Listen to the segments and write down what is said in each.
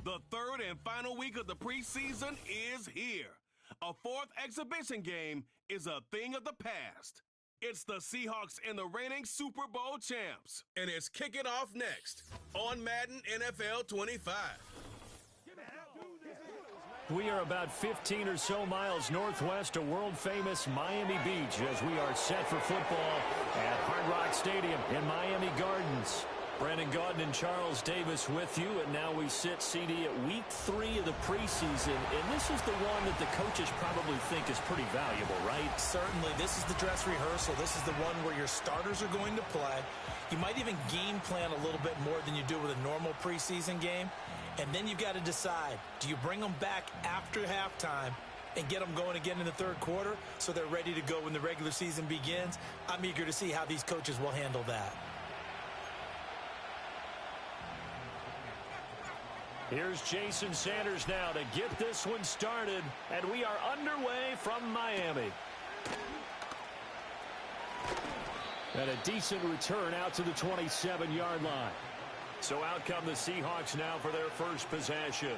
The third and final week of the preseason is here. A fourth exhibition game is a thing of the past. It's the Seahawks and the reigning Super Bowl champs. And it's kicking off next on Madden NFL 25. We are about 15 or so miles northwest of world-famous Miami Beach as we are set for football at Hard Rock Stadium in Miami Gardens. Brandon Gaudin and Charles Davis with you, and now we sit, CD, at week 3 of the preseason, and this is the one that the coaches probably think is pretty valuable, right? Certainly. This is the dress rehearsal. This is the one where your starters are going to play. You might even game plan a little bit more than you do with a normal preseason game, and then you've got to decide, do you bring them back after halftime and get them going again in the third quarter so they're ready to go when the regular season begins? I'm eager to see how these coaches will handle that. Here's Jason Sanders now to get this one started, and we are underway from Miami. And a decent return out to the 27-yard line. So out come the Seahawks now for their first possession.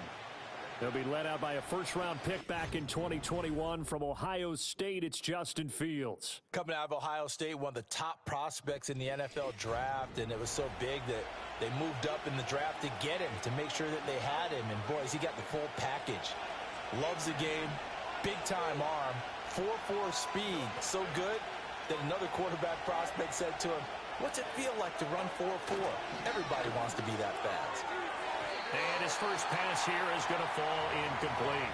They'll be led out by a first-round pick back in 2021 from Ohio State. It's Justin Fields. Coming out of Ohio State, one of the top prospects in the NFL draft, and it was so big that they moved up in the draft to get him, to make sure that they had him. And, boys, he got the full package. Loves the game, big-time arm, 4.4 speed, so good that another quarterback prospect said to him, "What's it feel like to run 4.4? Everybody wants to be that fast." And his first pass here is going to fall incomplete.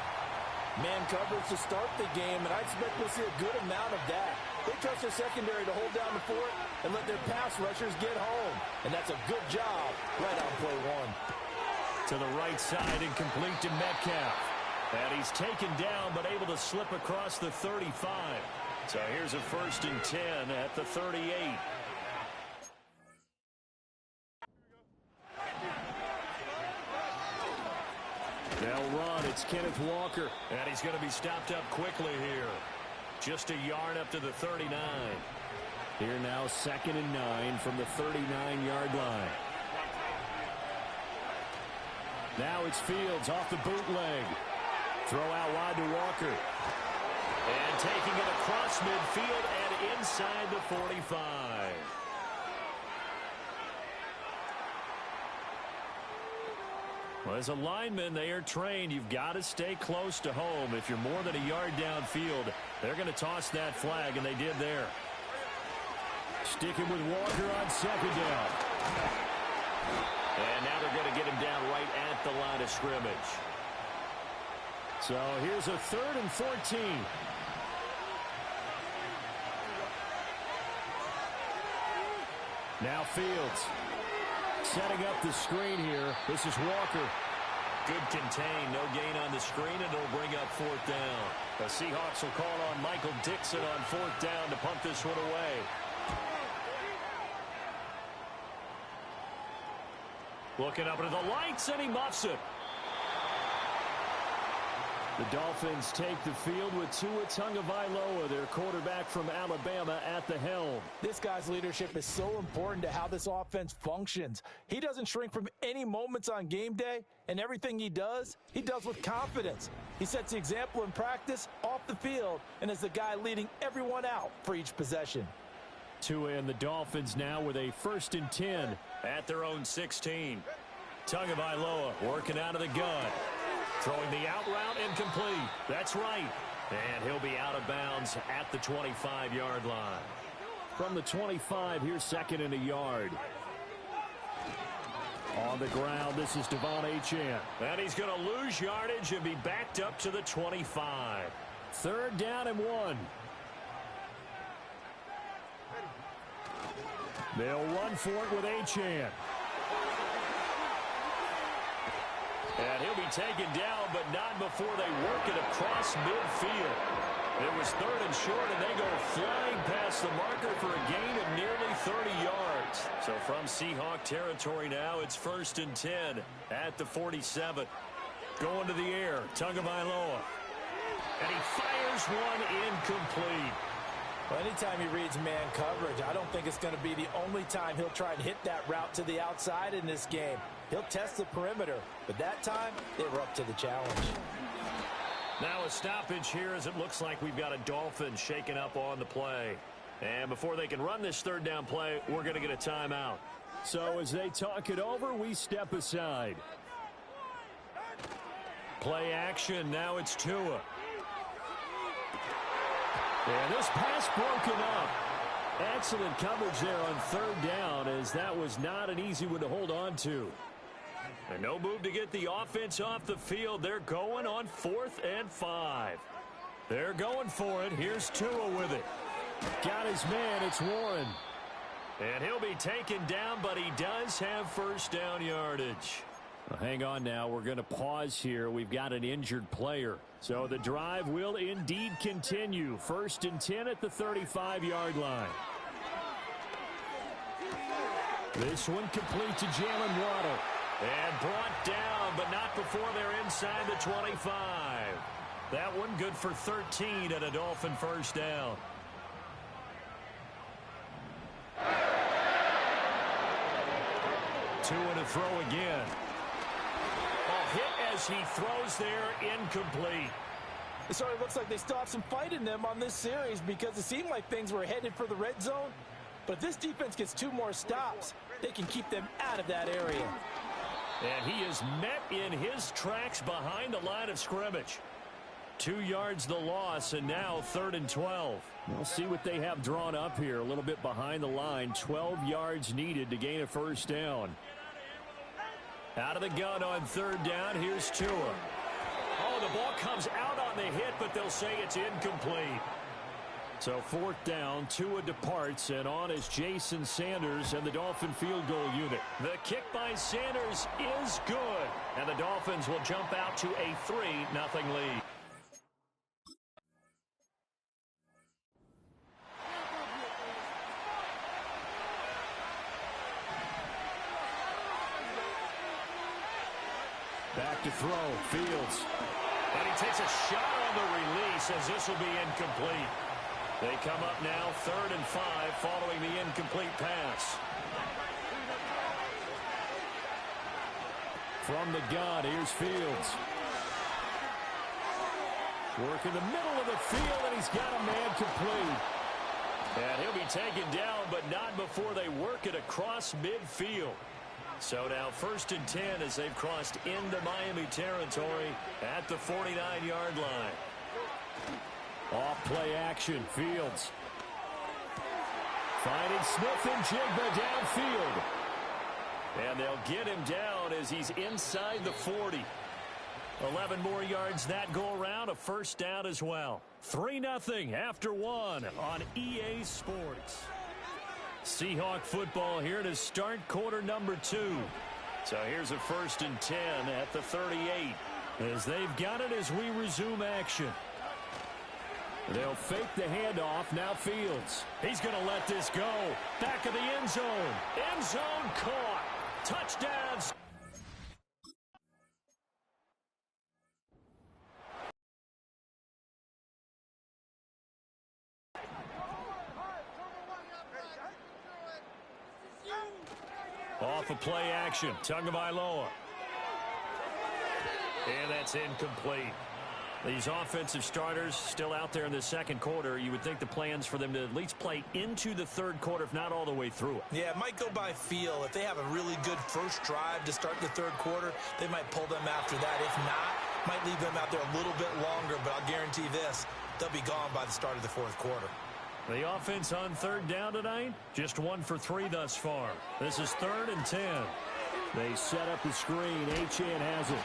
Man coverage to start the game, and I expect we'll see a good amount of that. They trust their secondary to hold down the fort and let their pass rushers get home. And that's a good job right on play one. To the right side, incomplete to Metcalf. And he's taken down, but able to slip across the 35. So here's a 1st and 10 at the 38. They'll run. It's Kenneth Walker. And he's going to be stopped up quickly here. Just a yard up to the 39. Here now, 2nd and 9 from the 39-yard line. Now it's Fields off the bootleg. Throw out wide to Walker. And taking it across midfield and inside the 45. Well, as a lineman, they are trained. You've got to stay close to home. If you're more than a yard downfield, they're going to toss that flag, and they did there. Sticking with Walker on 2nd down. And now they're going to get him down right at the line of scrimmage. So here's a 3rd and 14. Now Fields. Setting up the screen here. This is Walker. Good contain. No gain on the screen, and it'll bring up 4th down. The Seahawks will call on Michael Dixon on 4th down to punt this one away. Looking up into the lights, and he muffs it. The Dolphins take the field with Tua Tagovailoa, their quarterback from Alabama, at the helm. This guy's leadership is so important to how this offense functions. He doesn't shrink from any moments on game day, and everything he does with confidence. He sets the example in practice, off the field, and is the guy leading everyone out for each possession. Tua and the Dolphins now with a 1st and 10 at their own 16. Tagovailoa working out of the gun. Throwing the out route incomplete. That's right. And he'll be out of bounds at the 25-yard line. From the 25, here's 2nd and a yard. On the ground, this is Devon Achane. And he's going to lose yardage and be backed up to the 25. 3rd down and 1. They'll run for it with Achane. And he'll be taken down, but not before they work it across midfield. It was 3rd and short, and they go flying past the marker for a gain of nearly 30 yards. So from Seahawk territory now, it's 1st and 10 at the 47. Going to the air, Tagovailoa. And he fires one incomplete. Well, anytime he reads man coverage, I don't think it's going to be the only time he'll try and hit that route to the outside in this game. He'll test the perimeter, but that time they were up to the challenge. Now a stoppage here as it looks like we've got a Dolphin shaken up on the play. And before they can run this third down play, we're going to get a timeout. So as they talk it over, we step aside. Play action. Now it's Tua. And this pass broken up. Excellent coverage there on third down, as that was not an easy one to hold on to. And no move to get the offense off the field. They're going on 4th and 5. They're going for it. Here's Tua with it. Got his man. It's Warren. And he'll be taken down, but he does have first down yardage. Well, hang on now. We're going to pause here. We've got an injured player. So the drive will indeed continue. 1st and 10 at the 35-yard line. This one complete to Jalen Waddle. And brought down, but not before they're inside the 25. That one good for 13 and a Dolphin first down. Two and a throw again. Hit as he throws there, incomplete. It sort of looks like they still have some fight in them on this series because it seemed like things were headed for the red zone. But if this defense gets 2 more stops, they can keep them out of that area. And he is met in his tracks behind the line of scrimmage. 2 yards the loss, and now 3rd and 12. We'll see what they have drawn up here. A little bit behind the line. 12 yards needed to gain a first down. Out of the gun on 3rd down. Here's Tua. Oh, the ball comes out on the hit, but they'll say it's incomplete. So 4th down, Tua departs, and on is Jason Sanders and the Dolphin field goal unit. The kick by Sanders is good, and the Dolphins will jump out to a 3-0 lead. Back to throw, Fields. And he takes a shot on the release as this will be incomplete. They come up now 3rd and 5 following the incomplete pass. From the gun, here's Fields. Work in the middle of the field, and he's got a man complete. And he'll be taken down, but not before they work it across midfield. So now 1st and 10 as they've crossed into Miami territory at the 49-yard line. Off play action, Fields. Finding Smith and Jigba downfield. And they'll get him down as he's inside the 40. 11 more yards that go around, a first down as well. 3-0 after 1 on EA Sports. Seahawk football here to start quarter number 2. So here's a 1st and 10 at the 38 as they've got it as we resume action. They'll fake the handoff. Now Fields. He's going to let this go. Back of the end zone. End zone caught. Touchdowns. Off of play action. Tagovailoa. And that's incomplete. These offensive starters still out there in the second quarter. You would think the plans for them to at least play into the third quarter, if not all the way through it. Yeah, it might go by feel. If they have a really good first drive to start the third quarter, they might pull them after that. If not, might leave them out there a little bit longer, but I'll guarantee this, they'll be gone by the start of the fourth quarter. The offense on 3rd down tonight, just 1 for 3 thus far. This is 3rd and 10. They set up the screen. Achane has it.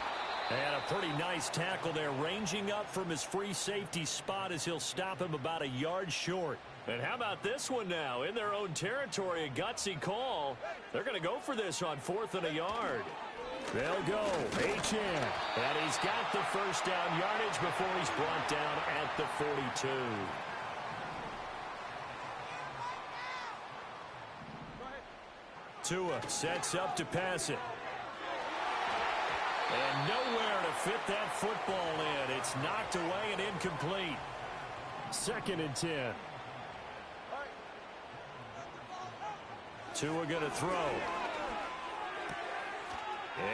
And a pretty nice tackle there, ranging up from his free safety spot as he'll stop him about a yard short. And how about this one now? In their own territory, a gutsy call. They're going to go for this on 4th and a yard. They'll go. Achane. And he's got the first down yardage before he's brought down at the 42. Tua sets up to pass it. And nowhere to fit that football in. It's knocked away and incomplete. 2nd and 10. Tua going to throw.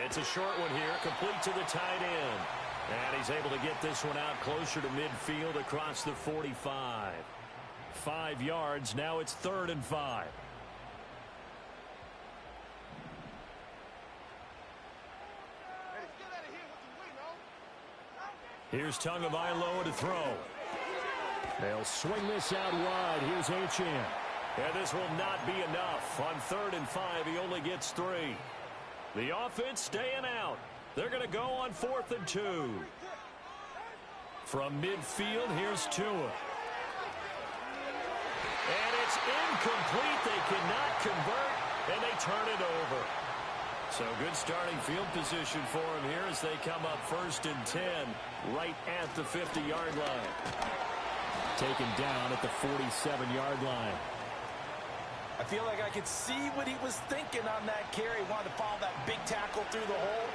It's a short one here, complete to the tight end. And he's able to get this one out closer to midfield across the 45. 5 yards, now it's 3rd and 5. Here's Tagovailoa to throw. They'll swing this out wide. Here's Achane. And this will not be enough. On 3rd and 5, he only gets 3. The offense staying out. They're going to go on 4th and 2. From midfield, here's Tua. And it's incomplete. They cannot convert, and they turn it over. So good starting field position for him here as they come up 1st and 10, right at the 50-yard line. Taken down at the 47-yard line. I feel like I could see what he was thinking on that carry. Wanted to follow that big tackle through the hole.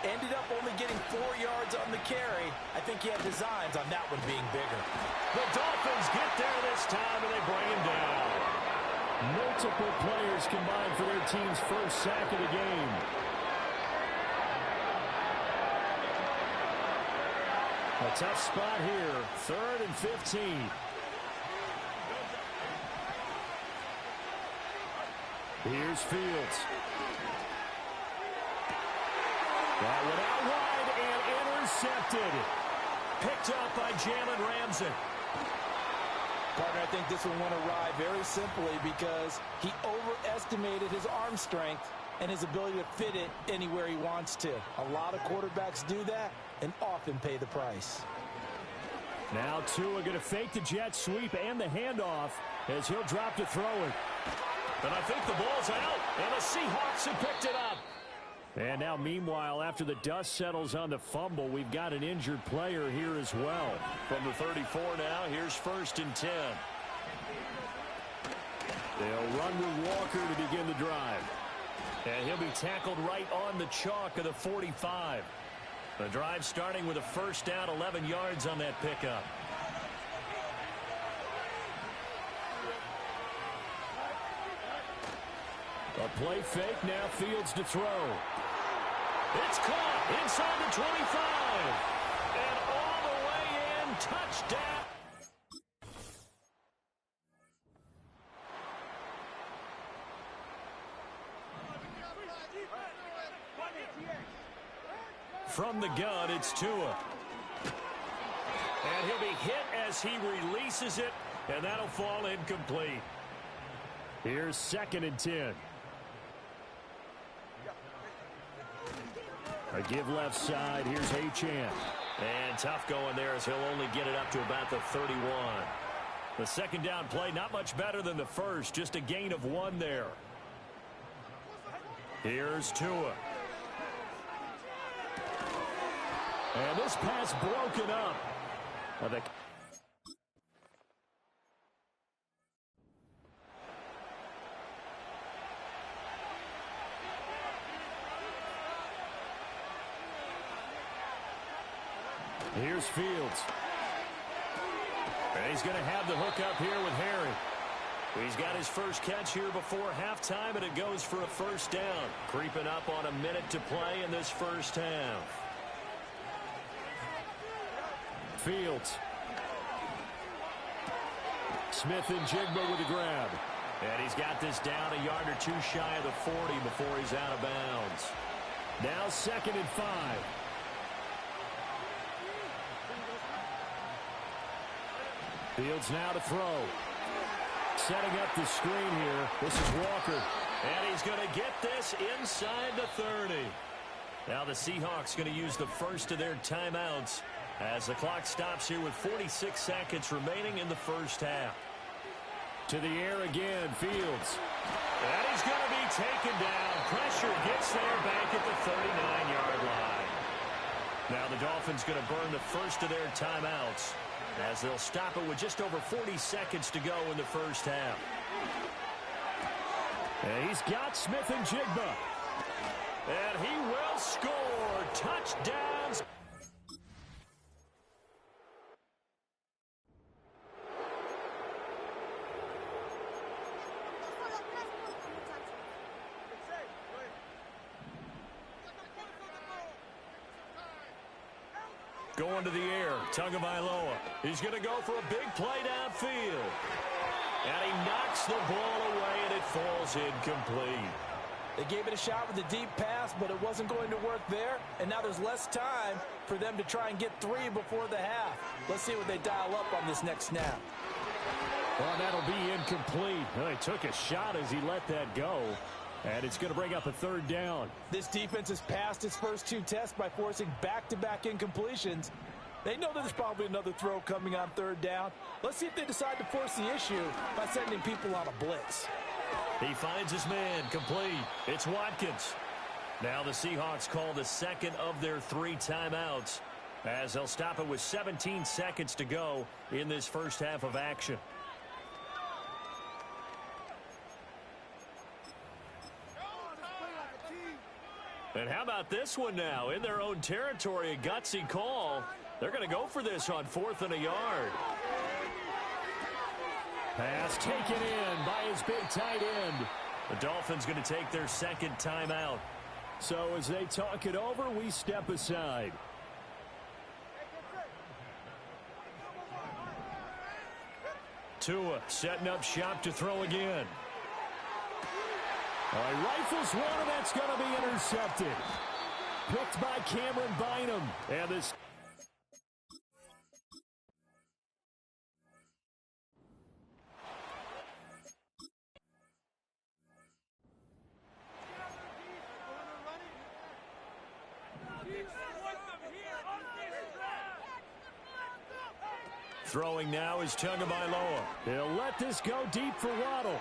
Ended up only getting 4 yards on the carry. I think he had designs on that one being bigger. The Dolphins get there this time, and they bring him down. Multiple players combined for their team's first sack of the game. A tough spot here. 3rd and 15. Here's Fields. That one out wide and intercepted. Picked up by Jalen Ramsey. Partner, I think this one went awry very simply because he overestimated his arm strength and his ability to fit it anywhere he wants to. A lot of quarterbacks do that and often pay the price. Now Tua going to fake the jet sweep and the handoff as he'll drop to throw it. And I think the ball's out, and the Seahawks have picked it up. And now, meanwhile, after the dust settles on the fumble, we've got an injured player here as well. From the 34 now, here's 1st and 10. They'll run with Walker to begin the drive. And he'll be tackled right on the chalk of the 45. The drive starting with a 1st down, 11 yards on that pickup. A play fake, now Fields to throw. It's caught inside the 25. And all the way in, touchdown. From the gun, it's Tua. And he'll be hit as he releases it, and that'll fall incomplete. Here's 2nd and 10. A give left side. Here's Achane. And tough going there as he'll only get it up to about the 31. The 2nd down play, not much better than the first. Just a gain of 1 there. Here's Tua. And this pass broken up. Here's Fields. And he's going to have the hook up here with Harry. He's got his first catch here before halftime, and it goes for a 1st down. Creeping up on a minute to play in this first half. Fields. Smith and Jigba with the grab. And he's got this down a yard or 2 shy of the 40 before he's out of bounds. Now 2nd and 5. Fields now to throw. Setting up the screen here. This is Walker. And he's going to get this inside the 30. Now the Seahawks going to use the first of their timeouts as the clock stops here with 46 seconds remaining in the first half. To the air again, Fields. And he's going to be taken down. Pressure gets there back at the 39-yard line. Now the Dolphins going to burn the first of their timeouts as they'll stop it with just over 40 seconds to go in the first half. And he's got Smith and Jigba. And he will score. Touchdowns. Going to the air, Tagovailoa. He's going to go for a big play downfield. And he knocks the ball away, and it falls incomplete. They gave it a shot with a deep pass, but it wasn't going to work there. And now there's less time for them to try and get 3 before the half. Let's see what they dial up on this next snap. Well, that'll be incomplete. Well, he took a shot as he let that go. And it's going to bring up a 3rd down. This defense has passed its first 2 tests by forcing back-to-back incompletions. They know there's probably another throw coming on 3rd down. Let's see if they decide to force the issue by sending people on a blitz. He finds his man, complete. It's Watkins. Now the Seahawks call the second of their 3 timeouts, as they'll stop it with 17 seconds to go in this first half of action. And how about this one now? In their own territory, a gutsy call. They're going to go for this on 4th and a yard. Pass taken in by his big tight end. The Dolphins going to take their 2nd timeout. So as they talk it over, we step aside. Tua setting up shop to throw again. He rifles one, and that's going to be intercepted. Picked by Cameron Bynum. And this... Throwing now is Tagovailoa. He'll let this go deep for Waddle.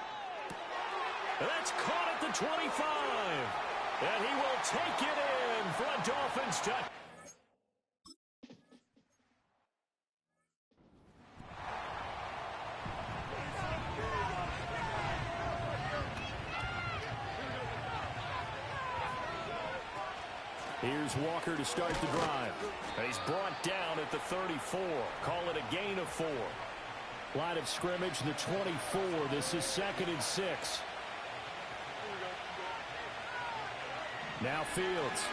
And that's caught at the 25. And he will take it in for a Dolphins touch. Here's Walker to start the drive. And he's brought down at the 34. Call it a gain of 4. Line of scrimmage, the 24. This is 2nd and 6. Now Fields.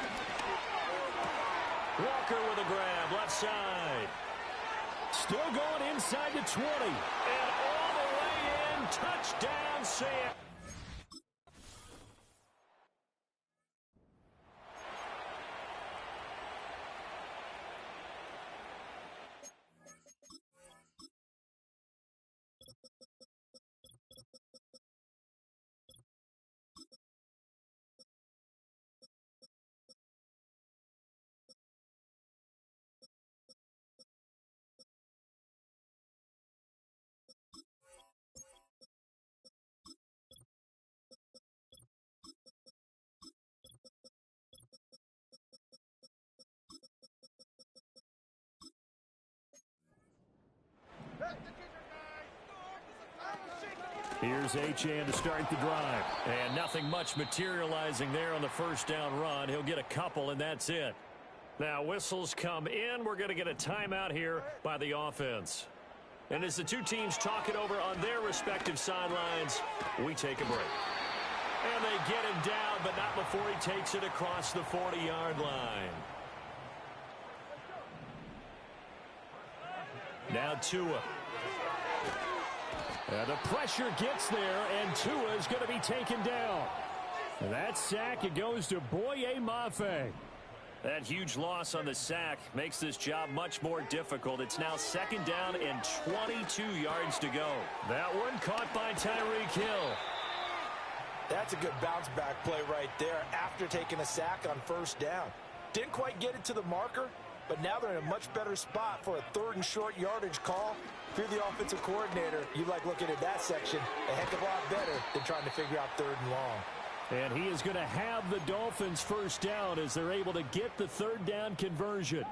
Walker with a grab, left side. Still going inside the 20. And all the way in, touchdown, Sam. Here's Achane to start the drive. And nothing much materializing there on the first down run. He'll get a couple, and that's it. Now, whistles come in. We're going to get a timeout here by the offense. And as the 2 teams talk it over on their respective sidelines, we take a break. And they get him down, but not before he takes it across the 40-yard line. Now Tua. The pressure gets there, and Tua is going to be taken down. That sack, it goes to Boye Mafe. That huge loss on the sack makes this job much more difficult. It's now 2nd down and 22 yards to go. That one caught by Tyreek Hill. That's a good bounce-back play right there after taking a sack on 1st down. Didn't quite get it to the marker, but now they're in a much better spot for a 3rd and short yardage call. If you're the offensive coordinator, you like looking at that section a heck of a lot better than trying to figure out 3rd and long. And he is going to have the Dolphins 1st down as they're able to get the 3rd down conversion.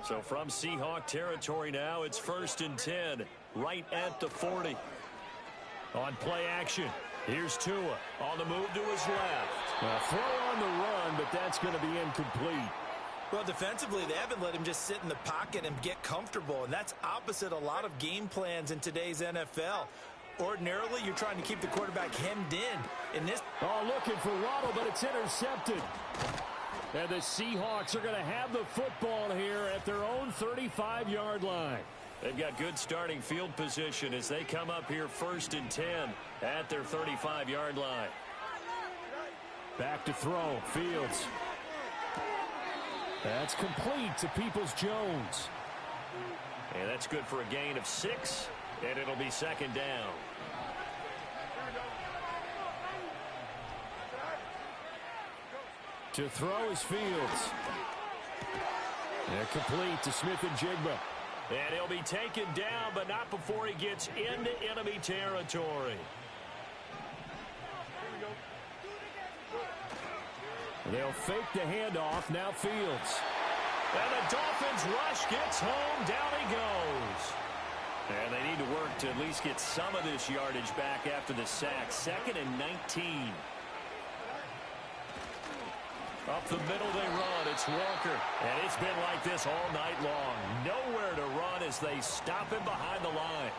So from Seahawk territory now, it's 1st and 10, right at the 40. On play action, here's Tua on the move to his left. A throw on the run, but that's going to be incomplete. Well, defensively, they haven't let him just sit in the pocket and get comfortable, and that's opposite a lot of game plans in today's NFL. Ordinarily, you're trying to keep the quarterback hemmed in. This, looking for Waddle, but it's intercepted. And the Seahawks are going to have the football here at their own own 35-yard line. They've got good starting field position as they come up here 1st and 10 at their 35-yard line. Back to throw. Fields. That's complete to Peoples-Jones. And that's good for a gain of 6, and it'll be 2nd down. To throw is Fields. They're complete to Smith-Njigba. And he'll be taken down, but not before he gets into enemy territory. They'll fake the handoff. Now Fields. And the Dolphins rush gets home. Down he goes. And they need to work to at least get some of this yardage back after the sack. 2nd and 19. Up the middle they run. It's Walker. And it's been like this all night long. Nowhere to run as they stop him behind the line.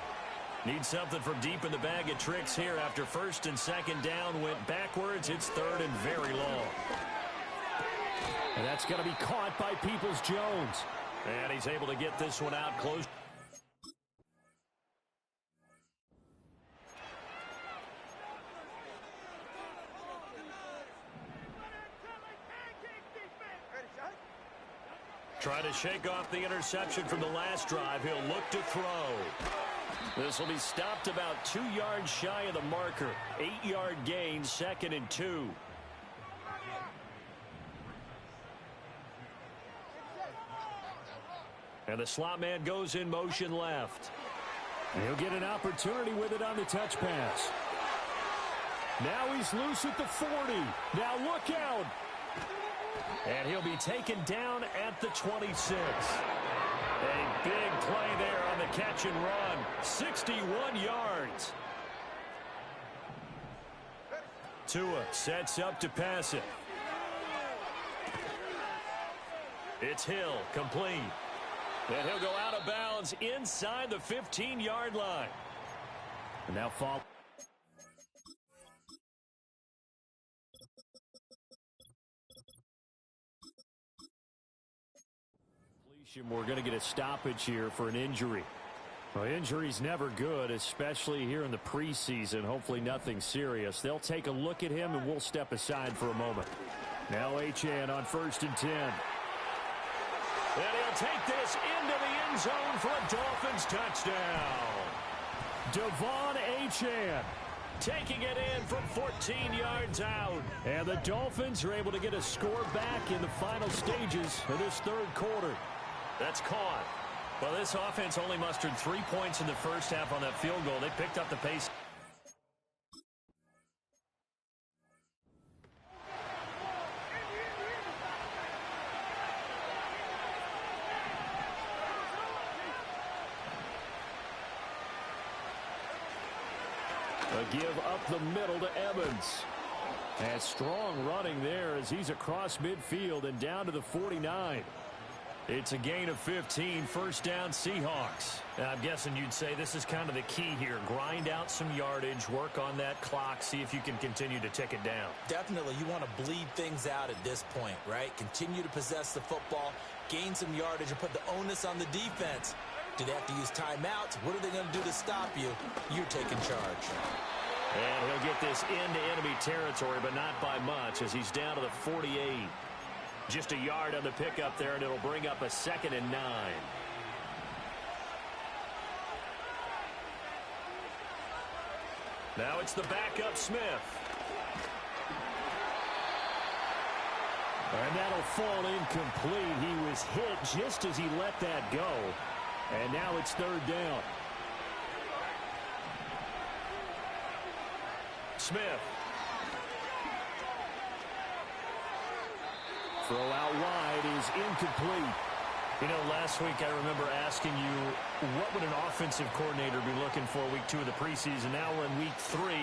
Need something from deep in the bag of tricks here after 1st and 2nd down. Went backwards. It's 3rd and very long. And that's going to be caught by Peoples-Jones. And he's able to get this one out close. Trying to shake off the interception from the last drive. He'll look to throw. This will be stopped about 2 yards shy of the marker. 8-yard gain, 2nd and 2. And the slot man goes in motion left. He'll get an opportunity with it on the touch pass. Now he's loose at the 40. Now look out. And he'll be taken down at the 26. A big play there on the catch and run. 61 yards. Tua sets up to pass it. It's Hill, complete. And he'll go out of bounds inside the 15-yard line. And now fall. We're going to get a stoppage here for an injury. Well, injury's never good, especially here in the preseason. Hopefully nothing serious. They'll take a look at him, and we'll step aside for a moment. Now Achane on 1st and 10. And he'll take this into the end zone for a Dolphins touchdown. Devon Achane taking it in from 14 yards out. And the Dolphins are able to get a score back in the final stages of this 3rd quarter. That's caught. Well, this offense only mustered 3 points in the first half on that field goal. They picked up the pace. A give up the middle to Evans. And strong running there as he's across midfield and down to the 49. It's a gain of 15, 1st down Seahawks. And I'm guessing you'd say this is kind of the key here. Grind out some yardage, work on that clock, see if you can continue to tick it down. Definitely, you want to bleed things out at this point, right? Continue to possess the football, gain some yardage, and put the onus on the defense. Do they have to use timeouts? What are they going to do to stop you? You're taking charge. And he'll get this into enemy territory, but not by much as he's down to the 48. Just a yard on the pickup there, and it'll bring up a 2nd and 9. Now it's the backup Smith. And that'll fall incomplete. He was hit just as he let that go. And now it's 3rd down. Smith. Throw out wide is incomplete. You know, last week I remember asking you what would an offensive coordinator be looking for week 2 of the preseason. Now we're in week 3.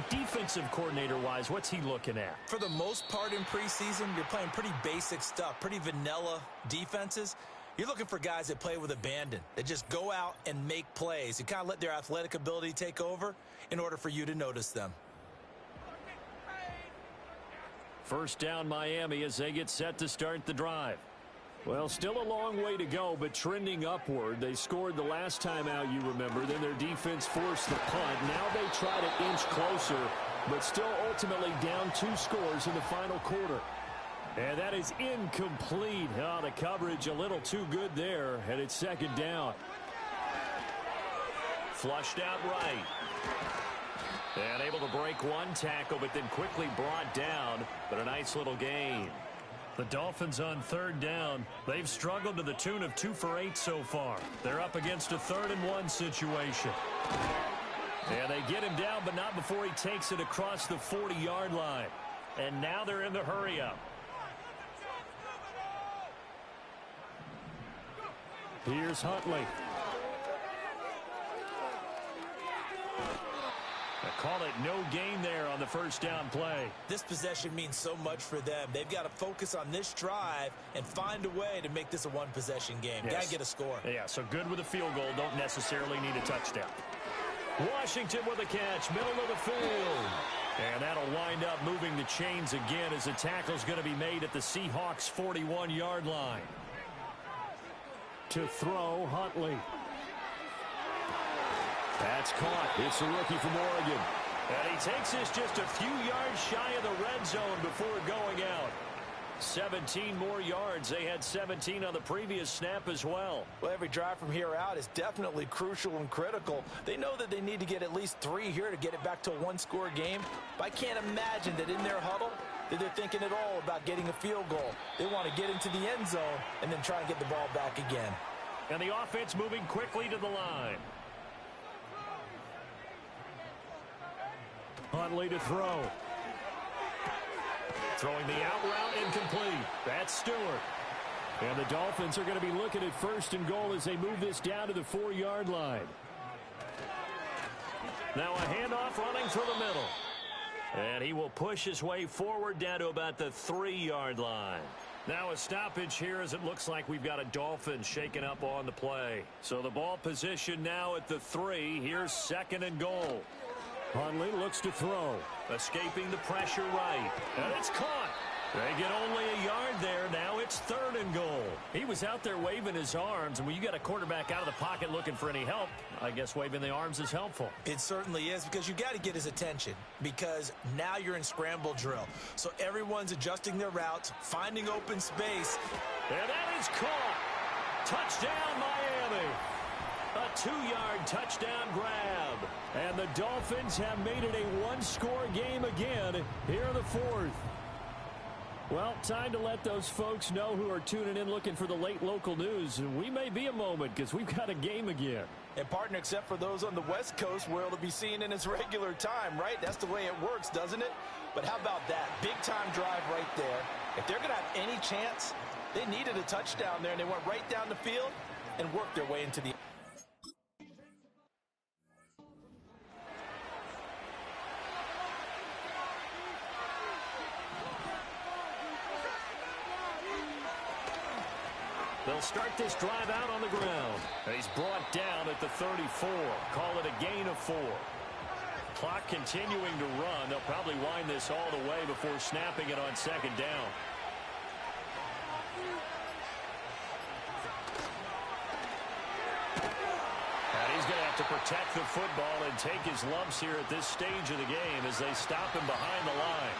Defensive coordinator-wise, what's he looking at? For the most part in preseason, you're playing pretty basic stuff, pretty vanilla defenses. You're looking for guys that play with abandon, that just go out and make plays and kind of let their athletic ability take over in order for you to notice them. 1st down Miami as they get set to start the drive. Well, still a long way to go, but trending upward. They scored the last time out, you remember. Then their defense forced the punt. Now they try to inch closer, but still ultimately down 2 scores in the final quarter. And that is incomplete. Oh, the coverage a little too good there, and it's second down. Flushed out right. And able to break one tackle, but then quickly brought down. But a nice little gain. The Dolphins on third down. They've struggled to the tune of 2 for 8 so far. They're up against a 3rd and 1 situation. And they get him down, but not before he takes it across the 40-yard line. And now they're in the hurry-up. Here's Huntley. They call it no gain there on the first down play. This possession means so much for them. They've got to focus on this drive and find a way to make this a one-possession game. Yes. Got to get a score. Yeah, so good with a field goal. Don't necessarily need a touchdown. Washington with a catch, middle of the field. And that'll wind up moving the chains again as the tackle's going to be made at the Seahawks' 41-yard line. To throw, Huntley. That's caught. It's a rookie from Oregon. And he takes this just a few yards shy of the red zone before going out. 17 more yards. They had 17 on the previous snap as well. Well, every drive from here out is definitely crucial and critical. They know that they need to get at least 3 here to get it back to a one-score game. But I can't imagine that in their huddle that they're thinking at all about getting a field goal. They want to get into the end zone and then try and get the ball back again. And the offense moving quickly to the line. Huntley to throw. Throwing the out route incomplete. That's Stewart. And the Dolphins are going to be looking at 1st and goal as they move this down to the 4-yard line. Now a handoff running through the middle. And he will push his way forward down to about the 3-yard line. Now a stoppage here as it looks like we've got a Dolphin shaken up on the play. So the ball position now at the 3. Here's 2nd and goal. Huntley looks to throw. Escaping the pressure right. And it's caught. They get only a yard there. Now it's 3rd and goal. He was out there waving his arms. And when you got a quarterback out of the pocket looking for any help, I guess waving the arms is helpful. It certainly is, because you got to get his attention, because now you're in scramble drill. So everyone's adjusting their routes, finding open space. And that is caught. Touchdown, Miami. A 2-yard touchdown grab. And the Dolphins have made it a one-score game again here in the 4th. Well, time to let those folks know who are tuning in looking for the late local news. We may be a moment because we've got a game again. And partner, except for those on the West Coast, where it'll be seen in its regular time, right? That's the way it works, doesn't it? But how about that? Big-time drive right there. If they're going to have any chance, they needed a touchdown there, and they went right down the field and worked their way into the... They'll start this drive out on the ground. He's brought down at the 34. Call it a gain of 4. Clock continuing to run. They'll probably wind this all the way before snapping it on 2nd down. And he's going to have to protect the football and take his lumps here at this stage of the game as they stop him behind the line.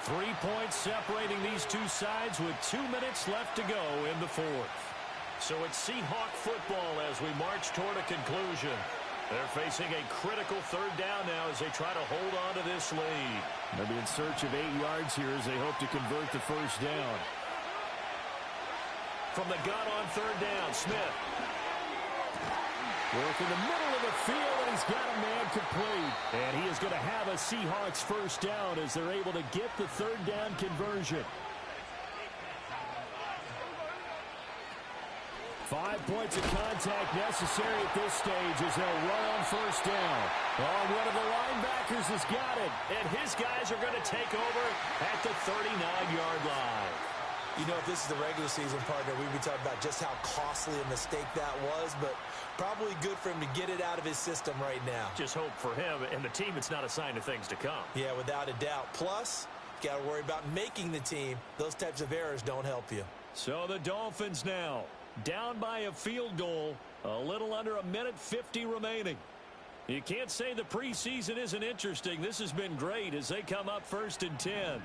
3 points separating these two sides with 2 minutes left to go in the 4th. So it's Seahawk football as we march toward a conclusion. They're facing a critical 3rd down now as they try to hold on to this lead. They'll be in search of 8 yards here as they hope to convert the 1st down. From the gun on 3rd down, Smith. Work in the middle of the field, and he's got a man complete. And he is going to have a Seahawks 1st down as they're able to get the 3rd down conversion. 5 points of contact necessary at this stage as they'll run on 1st down. Oh, one of the linebackers has got it. And his guys are going to take over at the 39-yard line. You know, if this is the regular season, partner, we'd be talking about just how costly a mistake that was, but probably good for him to get it out of his system right now. Just hope for him and the team it's not a sign of things to come. Yeah, without a doubt. Plus, you got to worry about making the team. Those types of errors don't help you. So the Dolphins now down by a field goal, a little under a minute 50 remaining. You can't say the preseason isn't interesting. This has been great as they come up 1st and 10.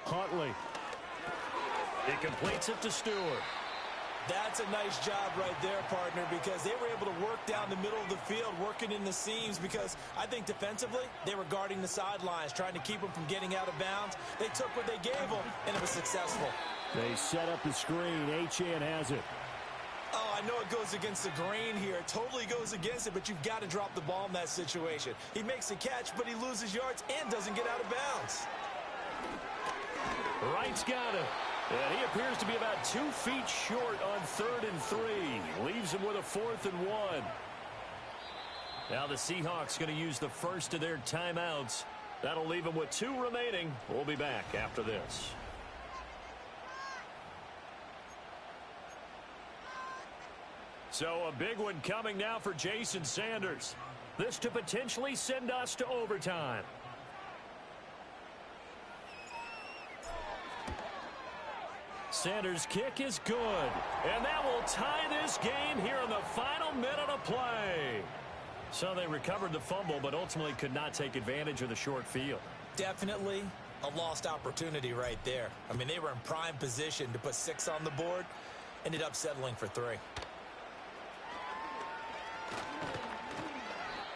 Huntley. He completes it to Stewart. That's a nice job right there, partner, because they were able to work down the middle of the field, working in the seams, because I think defensively they were guarding the sidelines, trying to keep them from getting out of bounds. They took what they gave them, and it was successful. They set up the screen. Achane has it. Oh, I know it goes against the grain here. It totally goes against it, but you've got to drop the ball in that situation. He makes the catch, but he loses yards and doesn't get out of bounds. Wright's got it. And he appears to be about 2 feet short on 3rd and 3. Leaves him with a 4th and 1. Now the Seahawks going to use the first of their timeouts. That'll leave them with 2 remaining. We'll be back after this. So a big one coming now for Jason Sanders. This to potentially send us to overtime. Sanders' kick is good. And that will tie this game here in the final minute of play. So they recovered the fumble, but ultimately could not take advantage of the short field. Definitely a lost opportunity right there. I mean, they were in prime position to put 6 on the board. Ended up settling for 3.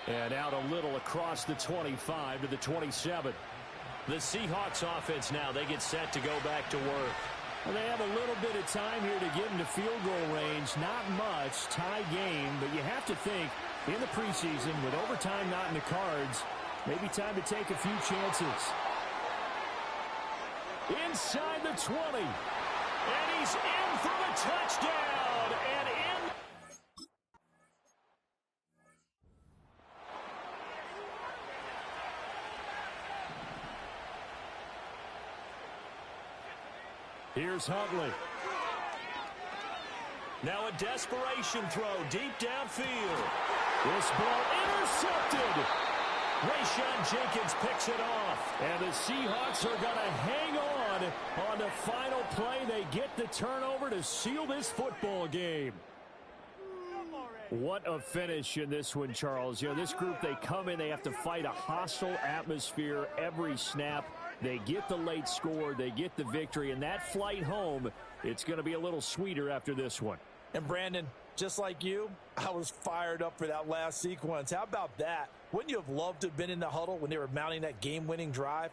And out a little across the 25 to the 27. The Seahawks offense now, they get set to go back to work. Well, they have a little bit of time here to get into field goal range. Not much, tie game, but you have to think in the preseason with overtime not in the cards, maybe time to take a few chances. Inside the 20. And he's in for the touchdown. And in. Here's Huntley. Now a desperation throw deep downfield. This ball intercepted. Rayshon Jenkins picks it off. And the Seahawks are going to hang on the final play. They get the turnover to seal this football game. What a finish in this one, Charles. You know, this group, they come in, they have to fight a hostile atmosphere every snap. They get the late score, they get the victory, and that flight home, it's going to be a little sweeter after this one. And Brandon, just like you, I was fired up for that last sequence. How about that? Wouldn't you have loved to have been in the huddle when they were mounting that game-winning drive?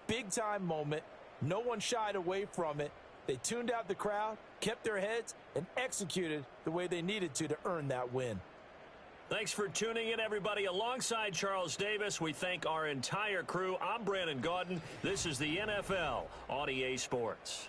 Big-time moment. No one shied away from it. They tuned out the crowd, kept their heads, and executed the way they needed to earn that win. Thanks for tuning in, everybody. Alongside Charles Davis, we thank our entire crew. I'm Brandon Gaudin. This is the NFL on EA Sports.